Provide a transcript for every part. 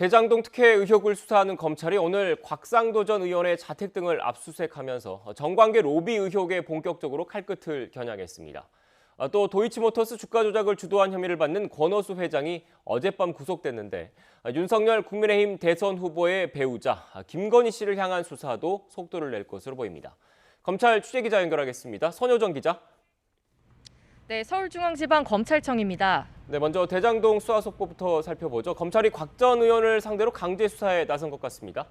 대장동 특혜 의혹을 수사하는 검찰이 오늘 곽상도 전 의원의 자택 등을 압수수색하면서 정관계 로비 의혹에 본격적으로 칼끝을 겨냥했습니다. 또 도이치모터스 주가 조작을 주도한 혐의를 받는 권오수 회장이 어젯밤 구속됐는데 윤석열 국민의힘 대선 후보의 배우자 김건희 씨를 향한 수사도 속도를 낼 것으로 보입니다. 검찰 취재기자 연결하겠습니다. 선효정 기자. 네, 서울중앙지방검찰청입니다. 네, 먼저 대장동 수사 속보부터 살펴보죠. 검찰이 곽 전 의원을 상대로 강제 수사에 나선 것 같습니다.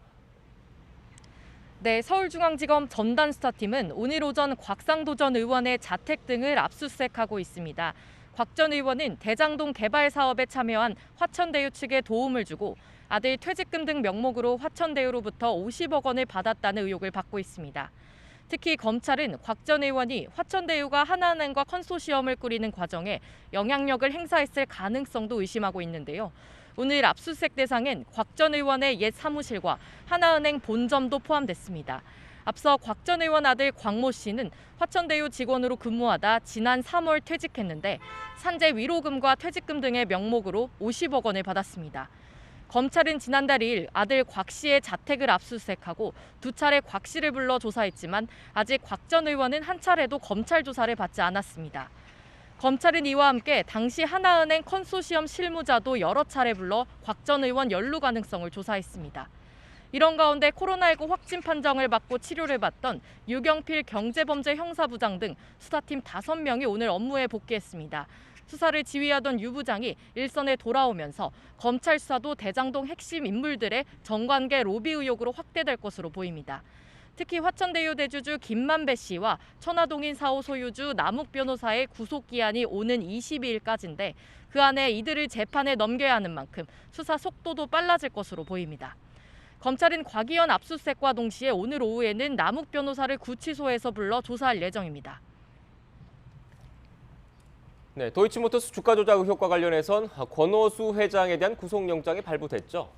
네, 서울중앙지검 전담수사팀은 오늘 오전 곽상도 전 의원의 자택 등을 압수수색하고 있습니다. 곽 전 의원은 대장동 개발 사업에 참여한 화천대유 측에 도움을 주고 아들 퇴직금 등 명목으로 화천대유로부터 50억 원을 받았다는 의혹을 받고 있습니다. 특히 검찰은 곽 전 의원이 화천대유가 하나은행과 컨소시엄을 꾸리는 과정에 영향력을 행사했을 가능성도 의심하고 있는데요. 오늘 압수수색 대상엔 곽 전 의원의 옛 사무실과 하나은행 본점도 포함됐습니다. 앞서 곽 전 의원 아들 광모 씨는 화천대유 직원으로 근무하다 지난 3월 퇴직했는데 산재 위로금과 퇴직금 등의 명목으로 50억 원을 받았습니다. 검찰은 지난달 2일 아들 곽 씨의 자택을 압수수색하고 두 차례 곽 씨를 불러 조사했지만 아직 곽 전 의원은 한 차례도 검찰 조사를 받지 않았습니다. 검찰은 이와 함께 당시 하나은행 컨소시엄 실무자도 여러 차례 불러 곽 전 의원 연루 가능성을 조사했습니다. 이런 가운데 코로나19 확진 판정을 받고 치료를 받던 유경필 경제범죄 형사부장 등 수사팀 5명이 오늘 업무에 복귀했습니다. 수사를 지휘하던 유 부장이 일선에 돌아오면서 검찰 수사도 대장동 핵심 인물들의 정관계 로비 의혹으로 확대될 것으로 보입니다. 특히 화천대유 대주주 김만배 씨와 천화동인 4호 소유주 남욱 변호사의 구속기한이 오는 22일까지인데 그 안에 이들을 재판에 넘겨야 하는 만큼 수사 속도도 빨라질 것으로 보입니다. 검찰은 곽 의원 압수수색과 동시에 오늘 오후에는 남욱 변호사를 구치소에서 불러 조사할 예정입니다. 네, 도이치모터스 주가 조작 의혹과 관련해선 권오수 회장에 대한 구속영장이 발부됐죠.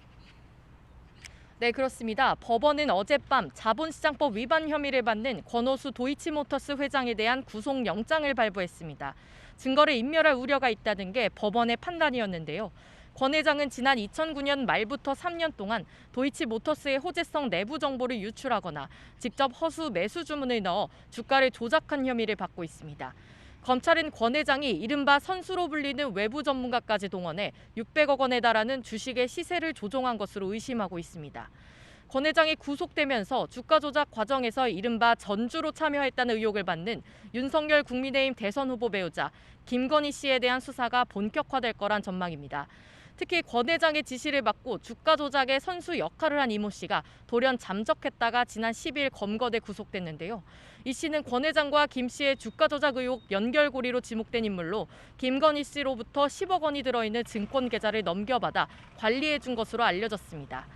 네, 그렇습니다. 법원은 어젯밤 자본시장법 위반 혐의를 받는 권오수 도이치모터스 회장에 대한 구속영장을 발부했습니다. 증거를 인멸할 우려가 있다는 게 법원의 판단이었는데요. 권 회장은 지난 2009년 말부터 3년 동안 도이치모터스의 호재성 내부 정보를 유출하거나 직접 허수 매수 주문을 넣어 주가를 조작한 혐의를 받고 있습니다. 검찰은 권 회장이 이른바 선수로 불리는 외부 전문가까지 동원해 600억 원에 달하는 주식의 시세를 조종한 것으로 의심하고 있습니다. 권 회장이 구속되면서 주가 조작 과정에서 이른바 전주로 참여했다는 의혹을 받는 윤석열 국민의힘 대선 후보 배우자 김건희 씨에 대한 수사가 본격화될 거란 전망입니다. 특히 권 회장의 지시를 받고 주가 조작의 선수 역할을 한 이모 씨가 돌연 잠적했다가 지난 10일 검거돼 구속됐는데요. 이 씨는 권 회장과 김 씨의 주가 조작 의혹 연결고리로 지목된 인물로 김건희 씨로부터 10억 원이 들어있는 증권 계좌를 넘겨받아 관리해 준 것으로 알려졌습니다.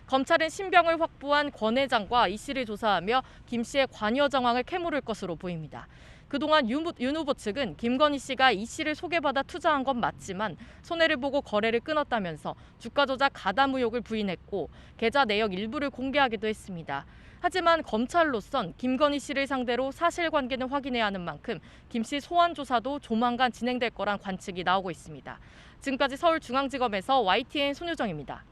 검찰은 신병을 확보한 권 회장과 이 씨를 조사하며 김 씨의 관여 정황을 캐물을 것으로 보입니다. 그동안 윤 후보 측은 김건희 씨가 이 씨를 소개받아 투자한 건 맞지만 손해를 보고 거래를 끊었다면서 주가 조작 가담 의혹을 부인했고 계좌 내역 일부를 공개하기도 했습니다. 하지만 검찰로선 김건희 씨를 상대로 사실관계는 확인해야 하는 만큼 김 씨 소환 조사도 조만간 진행될 거란 관측이 나오고 있습니다. 지금까지 서울중앙지검에서 YTN 손유정입니다.